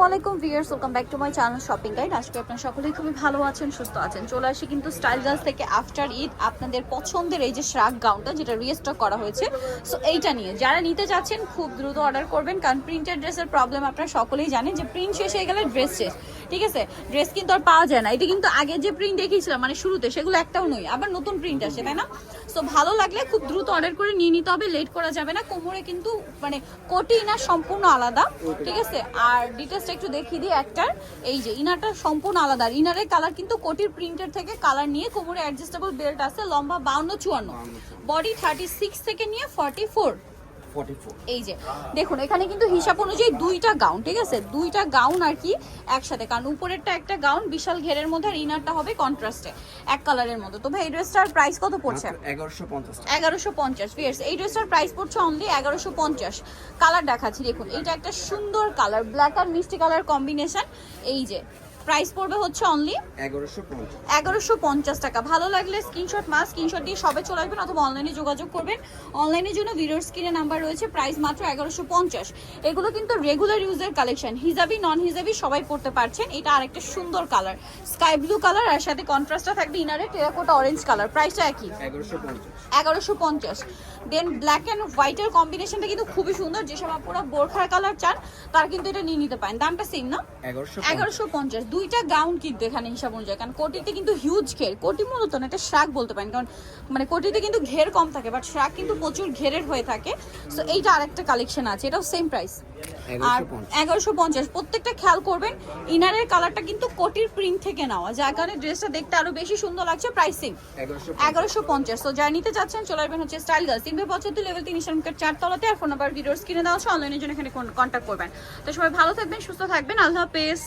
আলাইকুম viewers, welcome back to my channel shopping guide. আজকে আপনারা সকলেই খুবই ভালো আছেন, সুস্থ আছেন। চলে আসি কিন্তু স্টাইল গার্লস থেকে আফটার ঈদ আপনাদের পছন্দের এই যে শ্রাগ গাউনটা যেটা রিস্টক করা হয়েছে, সো এইটা নিয়ে যারা নিতে চাচ্ছেন খুব দ্রুত অর্ডার করবেন, কারণ প্রিন্টেড ড্রেসের প্রবলেম আপনারা সকলেই জানেন যে প্রিন্ট শেষ হয়ে গেলে ড্রেস শেষ। ঠিক আছে, ড্রেস কিন্তু আর পাওয়া যায় না। এটা কিন্তু আগে যে প্রিন্ট দেখিয়েছিলাম মানে শুরুতে, সেগুলো একটাও নয়, আবার নতুন প্রিন্ট আসে, তাই না? সো ভালো লাগলে খুব দ্রুত অর্ডার করে নিয়ে নিতে হবে, লেট করা যাবে না। কোমরে কিন্তু মানে কোটি ইনার সম্পূর্ণ আলাদা, ঠিক আছে? আর ডিটেলসটা একটু দেখিয়ে দিই একটার। এই যে ইনারটা সম্পূর্ণ আলাদা, ইনারের কালার কিন্তু কোটির প্রিন্টের থেকে কালার নিয়ে, কোমরে অ্যাডজাস্টেবল বেল্ট আছে, লম্বা 52-54, বডি 36 থেকে নিয়ে 44। এই যে দেখুন, এখানে কিন্তু হিসাব অনুযায়ী দুইটা গাউন, ঠিক আছে? দুইটা গাউন আর কি একসাথে, কারণ উপরেরটা একটা গাউন বিশাল ঘেরের মধ্যে, আর ইনারটা হবে কন্ট্রাস্টে এক কালারের মধ্যে। তো ভাই এই ড্রেসটার প্রাইস কত পড়ছে? 1150। ফিয়ার্স, এই ড্রেসটার প্রাইস পড়ছে অনলি 1150। কালার দেখাচ্ছি, দেখুন এইটা একটা সুন্দর কালার, ব্ল্যাক আর মিষ্টি কালার কম্বিনেশন। এই যে প্রাইস পড়বে হচ্ছে অনলি 1150 টাকা। ভালো লাগলে স্ক্রিনশট দিয়ে সবে চলে আসবেন অথবা অনলাইনে যোগাযোগ করবেন। অনলাইনের জন্য ভিডিওর স্ক্রিনে নাম্বার রয়েছে, প্রাইস মাত্র 1150। এগুলো কিন্তু রেগুলার ইউজের কালেকশন, হিজাবি নন হিজাবি সবাই পড়তে পারছেন। এটা আরেকটা সুন্দর কালার, স্কাই ব্লু কালার, আর সাথে কন্ট্রাস্টটা থাকবে ইনারে টেরাকোটা অরেঞ্জ কালার। প্রাইসটা একই 1150। দেন ব্ল্যাক অ্যান্ড হোয়াইটের কম্বিনেশনটা কিন্তু খুবই সুন্দর। যেসব আপনারা বোরখার কালার চান তারা কিন্তু এটা নিয়ে নিতে পারেন। দামটা সেম না? 1150। দুইটা গাউন কিন্তু এখানে হিসাব অনুযায়ী, কারণ কোটিতে কিন্তু হিউজ ঘের, কোটি মূলত না, এটা শ্রাগ বলতে পারেন, কারণ মানে কোটিতে কিন্তু ঘের কম থাকে, বাট শ্রাগ কিন্তু প্রচুর ঘেরের হয়ে থাকে। সো এইটা আরেকটা কালেকশন আছে, এটাও সেম প্রাইস আর 1150। প্রত্যেকটা খেয়াল করবেন, ইনারের কালারটা কিন্তু কোটির প্রিন্ট থেকে নেওয়া, যার কারণে ড্রেসটা দেখতে আরো বেশি সুন্দর লাগছে। প্রাইসিং 1150। তো যারা নিতে চাচ্ছেন চলে আসবেন হচ্ছে স্টাইল গার্লস, 375 লেভেল 3 ইসলামকের 4 তলাতে। আর ফোন নাম্বার ভিডিওর স্ক্রিনে দেওয়া আছে, অনলাইনের জন্য এখানে কন্ট্যাক্ট করবেন। তো সবাই ভালো থাকবেন, সুস্থ থাকবেন, আল্লাহ হাফেজ।